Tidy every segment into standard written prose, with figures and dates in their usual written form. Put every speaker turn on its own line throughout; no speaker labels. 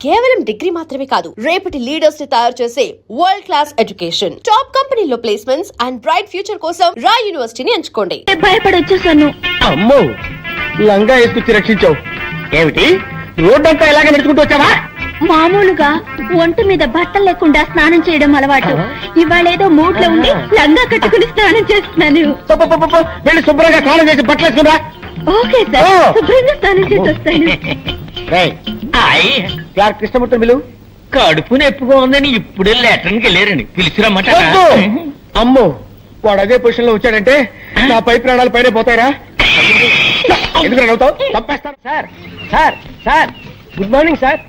కేవలం డిగ్రీ మాత్రమే కాదు, రేపటి లీడర్స్ ని తయారు చేసే వరల్డ్ క్లాస్ ఎడ్యుకేషన్. టాప్ కంపెనీలో ప్లేస్మెంట్స్ అండ్ బ్రైట్ ఫ్యూచర్ కోసం రా యూనివర్సిటీని ఎంచుకోండి.
భయపడొచ్చేసాను.
అమ్మో, లంగా వేసుకొచ్చి రక్షించావు. ఏమిటి రోడ్డంతా ఇలాగే నడుచుకుంటూ వచ్చావా?
మామూలుగా ఒంటి మీద బట్టలు లేకుండా స్నానం చేయడం అలవాటు. ఇవాళ ఏదో మూడ్ లో ఉండి లంగా కట్టుకుని స్నానం చేస్తున్నాను.
వెళ్ళి శుభ్రంగా స్నానం చేసి బట్టలు వేసుకురా.
ఓకే సార్, శుభ్రంగా స్నానం చేసి వస్తాను.
కృష్ణమూర్తి బిలు
కడుపు నొప్పిగా ఉందని ఇప్పుడే లెటర్కి వెళ్ళారండి, పిలిచిరమ్మాట.
అమ్మో, వాడు అదే పొజిషన్ లో వచ్చాడంటే నా పై ప్రాణాలు పైన పోతాయిరా. ఎందుకు అవుతావు? తప్పేస్తాను. Sir sir sir, good morning sir.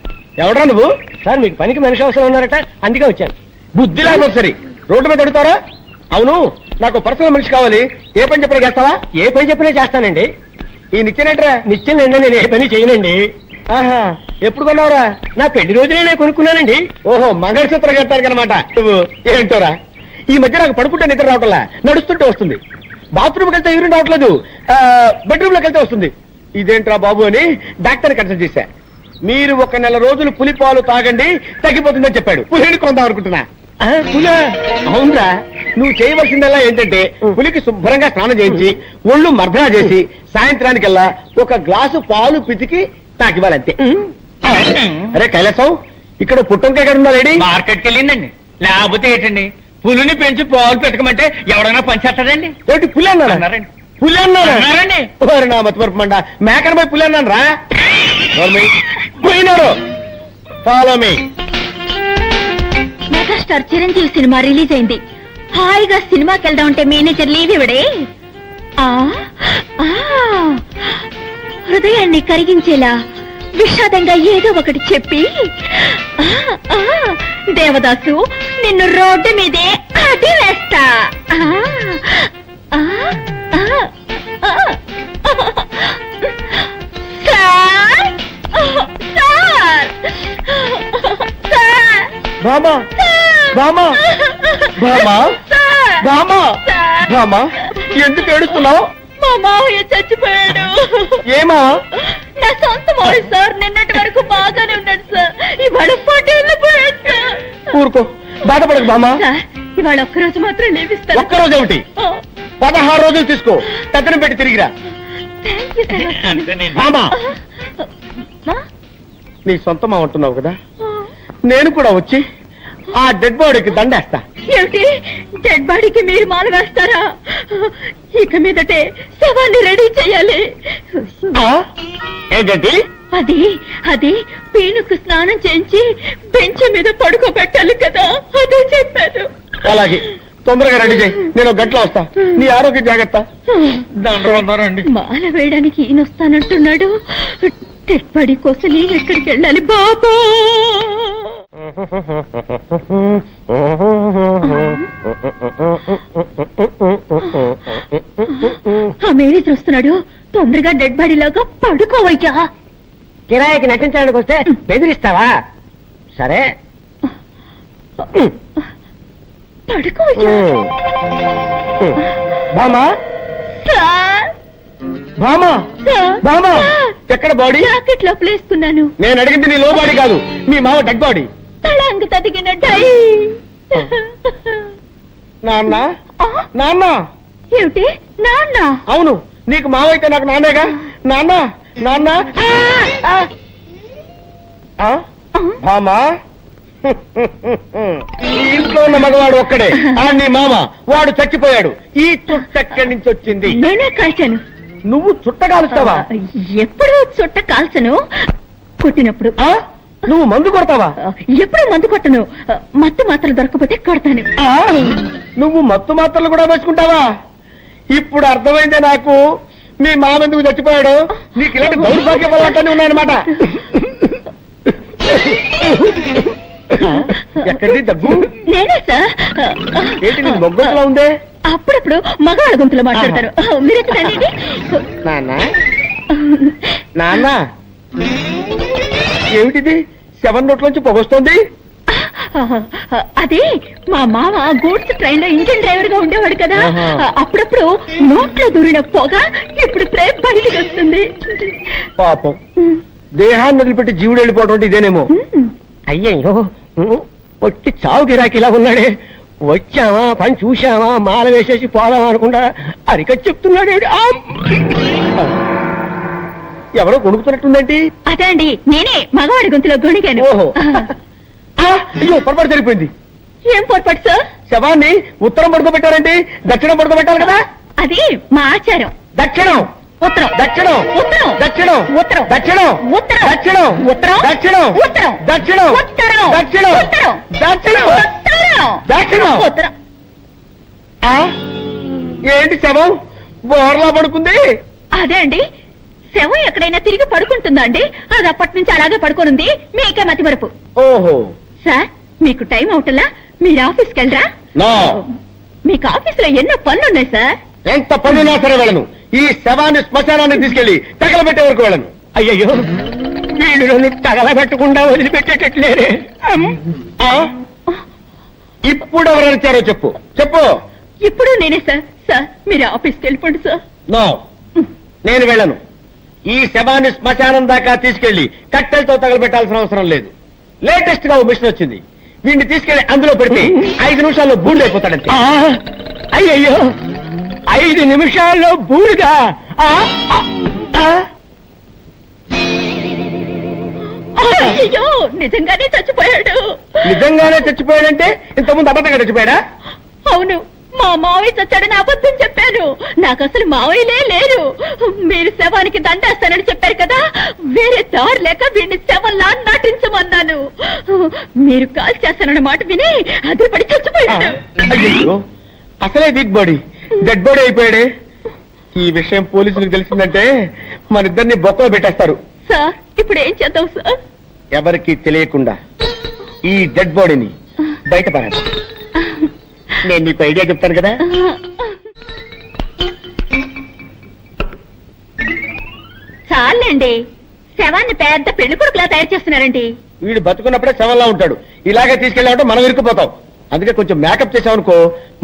ఎవడరా నువ్వు? సార్, మీకు పనికి మనిషి అవసరం ఉన్నారట, అందుకే వచ్చాను. బుద్ధి లేకపోతే సరే రోడ్డు మీద అడుగుతారా? అవును, నాకు పర్సనల్ మనిషి కావాలి. ఏ పని చెప్పినా చేస్తావా? ఏ పని చెప్పినా చేస్తానండి. ఈ నిత్యనేట్రా? నిత్యం నేను ఏ పని చేయనండి. ఆహా, ఎప్పుడు కొన్నావురా? నా పెళ్లి రోజునే నేను కొనుక్కున్నానండి. ఓహో, మంగళసూత్రం కట్టారు అనమాట. నువ్వు ఏంటోరా, ఈ మధ్య నాకు పడుకుంటే నిద్ర రావట్లా, నడుస్తుంటే వస్తుంది. బాత్రూమ్కి వెళ్తే యూరిన్ రావట్లేదు, బెడ్రూమ్ లోకి వెళ్తే వస్తుంది. ఇదేంట్రా బాబు అని డాక్టర్ కన్సల్ట్ చేశా. మీరు 1 నెల రోజులు పులిపాలు తాగండి, తగ్గిపోతుందని చెప్పాడు. పులిని కొందాం అనుకుంటున్నా. పులా? అవునరా, నువ్వు చేయవలసిందల్లా ఏంటంటే పులికి శుభ్రంగా స్నానం చేయించి ఒళ్ళు మర్దనా చేసి సాయంత్రానికల్లా 1 గ్లాసు పాలు పితికి తాకివ్వాలంతే. అరే కైలాసం, ఇక్కడ పుట్టంకాయ ఎక్కడ ఉందా లేడీ?
మార్కెట్కి వెళ్ళిందండి. లేకపోతే ఏంటండి, పులిని పెంచి పాలు పెట్టకమంటే ఎవడైనా పంచేస్తాడండి.
ఏంటి పులి అన్నారా?
అన్నారండి.
పులి అన్నారండి.
అన్నారండి.
నా మతిమరపు మండ, మేకన పోయి పులి అన్నాను రా. పోయినారు. Follow me.
Megastar Chiranjeevi cinema release అయింది. హాయిగా సినిమాకి వెళ్దాం అంటే మేనేజర్ లీవ్ ఇవ్వడే. హృదయాన్ని కరిగించేలా విషాదంగా ఏదో ఒకటి చెప్పి, దేవదాసు నిన్ను రోడ్డు మీదే అడ్డు వేస్తా.
బామా బామా బామా బామా బామా, ఎందుకు ఏడుస్తున్నావు?
మా మావయ్య చచ్చిపోయాడు.
ఏమా?
నా సొంత మావయ్య సార్. నిన్నటి వరకు బాగానే ఉన్నాడు సార్, ఇవాళ పోటీలు పోయాడు సార్.
ఊరుకో, బాధపడకు బామా.
సార్, ఇవాళ ఒక్కరోజు మాత్రం లేవిస్తాను.
ఒక్కరోజు ఏమిటి? 16 రోజులు తీసుకో, తగ్గన పెట్టి తిరిగిరా. బామా, నీ సొంతమా ఉంటున్నావు కదా, నేను కూడా వచ్చి ఆ డెడ్ బాడీకి దండేస్తా.
ఏమిటి, డెడ్ బాడీకి మీరు మాల వేస్తారా? ఇక మీదటే శవాన్ని రెడీ చేయాలి.
ఏంటంటే
అది అది పీనుకు స్నానం చేయించి బెంచ్ మీద పడుకోబెట్టాలి కదా, అదే చెప్పాను.
అలాగే, తొందరగా రెడీ చేయి, నేను 1 గంటలో వస్తా. నీ ఆరోగ్య జాగ్రత్త.
దండరండి.
మాల వేయడానికి ఈయన వస్తానంటున్నాడు. డెడ్ బాడీ కోసం నేను ఎక్కడికి వెళ్ళాలి బాబా? ఆ మేనేజర్ వస్తున్నాడు, తొందరగా డెడ్ బాడీ లాగా పడుకోవయ్యా.
కిరాయికి నటించడానికి వస్తే బెదిరిస్తావా? సరే
పడుకోవయ్యా.
బామా బామా బామా, ఎక్కడ బాడీ?
జాకెట్ లోపల వేసుకున్నాను.
నేను అడిగింది నీ లో బాడీ కాదు, మీ మావ డెడ్ బాడీ.
తలాంగు తదిగిన డై.
నాన్న నాన్న.
ఏమిటి నాన్న?
అవును, నీకు మావ అయితే నాకు నాన్నేగా. నాన్న నాన్న. మామా, ఈ ఇంట్లో ఉన్న మగవాడు ఒక్కడే, నీ మామ. వాడు చచ్చిపోయాడు. ఈ చుట్ట ఎక్కడి నుంచి వచ్చింది?
నేనే కాల్చాను.
నువ్వు చుట్ట కాలుస్తావా?
ఎప్పుడు చుట్ట కాల్చను, కొట్టినప్పుడు.
నువ్వు మందు కొడతావా?
ఎప్పుడు మందు కొట్టను, మత్తు మాత్రలు దొరకపోతే కొడతాను.
నువ్వు మత్తు మాత్రలు కూడా వేసుకుంటావా? ఇప్పుడు అర్థమైందే నాకు, మీ మామ ఎందుకు చచ్చిపోయాడు. నీకు ఇలాంటి దౌర్భాగ్య పదార్థాన్ని ఉన్నాయన్నమాట. ఎక్కడిది దగ్గు?
నేనే సార్.
ఏంటి నీ మొగ్గలా ఉందే?
అప్పుడప్పుడు మగవాళ్ళ గొంతులో మాట్లాడతారు. మీరే తండ్రి.
నాన్న నాన్న, ఏమిటిది? 7 నోట్లోంచి పొగొస్తోంది.
అది మా మామ గూడ్స్ ట్రైన్ లో ఇంజిన్ డ్రైవర్ గా ఉండేవాడు కదా, అప్పుడప్పుడు నోట్లో దూరిన పొగ ఇప్పుడు ప్రేమ బయటికి వస్తుంది.
పాపం, దేహాన్ని వదిలిపెట్టి జీవుడు వెళ్ళిపోవడం అంటే ఇదేనేమో. అయ్యయ్యో, వచ్చి చావు గిరాకి ఇలా ఉన్నాడే. వచ్చామా, పని చూశామా, మాల వేసేసి పోదామా అనుకుంటా అరికట్ చెప్తున్నాడు. ఎవరో కొనుక్కుతున్నట్టుందండి.
అదే అండి, నేనే మగవాడి గొంతులో గొణిగాను.
ఓహో, అయ్యో పొరపాటు సరిపోయింది.
ఏం పొరపాటు సార్?
శవాన్ని ఉత్తరం పడుకోబెట్టారండి, దక్షిణం పడుకోబెట్టాలి కదా.
అది మా ఆచారం.
దక్షిణం,
ఉత్తరం,
దక్షిణం,
ఉత్తరం,
దక్షిణం,
ఉత్తరం,
దక్షిణం,
ఉత్తరం,
దక్షిణం,
ఉత్తరం,
దక్షిణం,
ఉత్తరం,
దక్షిణం,
ఉత్తరం,
దక్షిణం,
ఉత్తరం,
దక్షిణం,
ఉత్తరం,
దక్షిణం.
ఉత్తరం.
ఆ? ఏంటి శవం బోర్లా పడుకుంది?
అదే అండి, శవం ఎక్కడైనా తిరిగి పడుకుంటుందా అండి? అది అప్పటి నుంచి అలాగే పడుకోనుంది. మీకే మతి మరుపు.
ఓహో,
సార్, మీకు టైం అవుతుందా? మీరు ఆఫీస్కి వెళ్ళరా?
నో.
మీకు ఆఫీస్ లో ఎన్నో పనులున్నాయి సార్.
ఎంత పనున్నా సరే వెళ్ళను. ఈ శవాన్ని శ్మశానానికి తీసుకెళ్లి తగలబెట్టే వరకు వెళ్ళను. అయ్యయ్యో, నేను నన్ను తగలబెట్టకుండా వదిలిపెట్టేటట్లేరే. ఆ? ఇప్పుడు ఎవరు వచ్చారో చెప్పు, చెప్పు.
ఇప్పుడు నేనే సార్. సార్, మీరు ఆఫీస్కి వెళ్ళిపోండి సార్.
నో, నేను వెళ్ళను. ఈ శవాన్ని శ్మశానం దాకా తీసుకెళ్లి కట్టెలతో తగలబెట్టాల్సిన అవసరం లేదు. లేటెస్ట్ గా ఓ మిషన్ వచ్చింది. వీడిని తీసుకెళ్లి అందులో పెడితే 5 నిమిషాల్లో బూడిదైపోతాడంతే. అయ్యయ్యో, 5 నిమిషాల్లో బూడిదా?
అయ్యో, నిజంగానే చచ్చిపోయాడు.
నిజంగానే చచ్చిపోయాడంటే ఇంతకుముందు అబద్ధంగా చచ్చిపోయాడా?
అవును, మా మావయ్య చచ్చాడని అబద్ధం చెప్పాను. నాకు అసలు మావయ్యలే లేరు. మీరు శవానికి దండేస్తానని చెప్పారు కదా, వేరే దారి లేక వీడిని శవంలా నటించమన్నాను. మీరు కాల్ చేస్తానన్న మాట విని అదిపడి చచ్చిపోయాడు.
అయ్యో, అసలే వీక్ బాడీ, డెడ్ బాడీ అయిపోయాడే. ఈ విషయం పోలీసులకు తెలిసిందంటే మన ఇద్దరిని బొక్కలో పెట్టేస్తారు.
సార్, ఇప్పుడు ఏం చేద్దాం సార్?
ఎవరికి తెలియకుండా ఈ డెడ్ బాడీని బయట పడాలి. నేను నీకు ఐడియా చెప్తాను కదా.
చాలండి, శవాన్ని పెద్ద పెళ్లి కొడుకులా తయారు చేస్తున్నారండి.
వీడు బతుకున్నప్పుడే శవంలా ఉంటాడు. ఇలాగే తీసుకెళ్ళామంటే మనం ఇరుక్కుపోతాం. అందుకే కొంచెం మేకప్ చేసామనుకో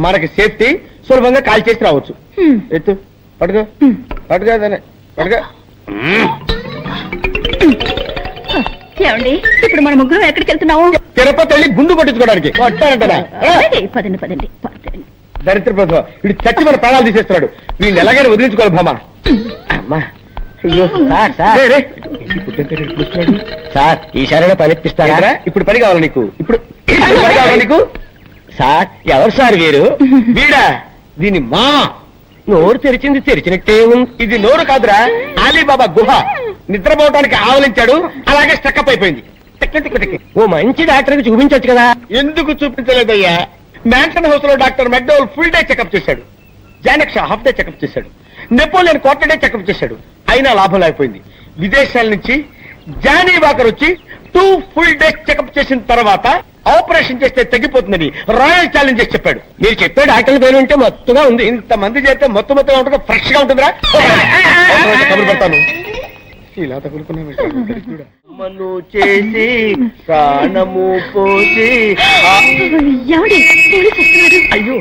మనకి సేఫ్టీ, సులభంగా కాల్ చేసి రావచ్చు. ఎత్తు, పడుకో, పడుకో, పడుకో.
ఏమండి, ఇప్పుడు మన ముగ్గురు ఎక్కడికి వెళ్తున్నాము?
తిరుపతి వెళ్ళి గుండు కొట్టించుకోవడానికి. వస్తానంటారా?
పదండి పదండి పదండి.
దరిద్ర ప్రభు, వీడు చచ్చి మన ప్రాణాలు తీసేస్తున్నాడు. వీడిని ఎలాగైనా వదిలించుకోవాలి భామా. అమ్మా, సార్, ఈసారైనా పని ఇప్పిస్తారా? ఇప్పుడు పని కావాలి నీకు. ఇప్పుడు పని కావాలి నీకు. సార్, ఎవరు సార్ వీరు? వీడా? దీని మా నోరు తెరిచింది తెరిచినట్టే ఉంది. ఇది నోరు కాదురా, అలీబాబా గుహ. నిద్రపోవటానికి ఆవలించాడు, అలాగే స్టక్అప్ అయిపోయింది. ఓ మంచి డాక్టర్ కి చూపించొచ్చు కదా. ఎందుకు చూపించలేదయ్యా? మ్యాన్షన్ హౌస్ లో doctor McDowell full day checkup చేశాడు. జానక్ష హాఫ్ డే చెకప్ చేశాడు. నెపోలియన్ క్వార్టర్ డే చెకప్ చేశాడు. అయినా లాభం లేకపోయింది. విదేశాల నుంచి జానీ వాకర్ వచ్చి 2 ఫుల్ డేస్ చెకప్ చేసిన తర్వాత ఆపరేషన్ చేస్తే తగ్గిపోతుందని రాయల్ ఛాలెంజ్ చేసి చెప్పాడు. మీరు చెప్పే డాక్టర్ పేరు ఉంటే మొత్తగా ఉంది. ఇంతమంది చేస్తే మొత్తం ఉంటుంది, ఫ్రెష్ గా ఉంటుందిరా. కబురు పెడతాను. ఇలా తగులుకున్నాను చేసి ప్రాణము పోసి. అయ్యో,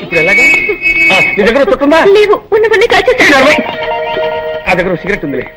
ఇప్పుడు ఎలాగా? నీ దగ్గర చుట్టుందా?
లేవు, ఉన్నవన్నీ కాల్చేస్తాను.
ఆ దగ్గర సిగరెట్ ఉందిలే.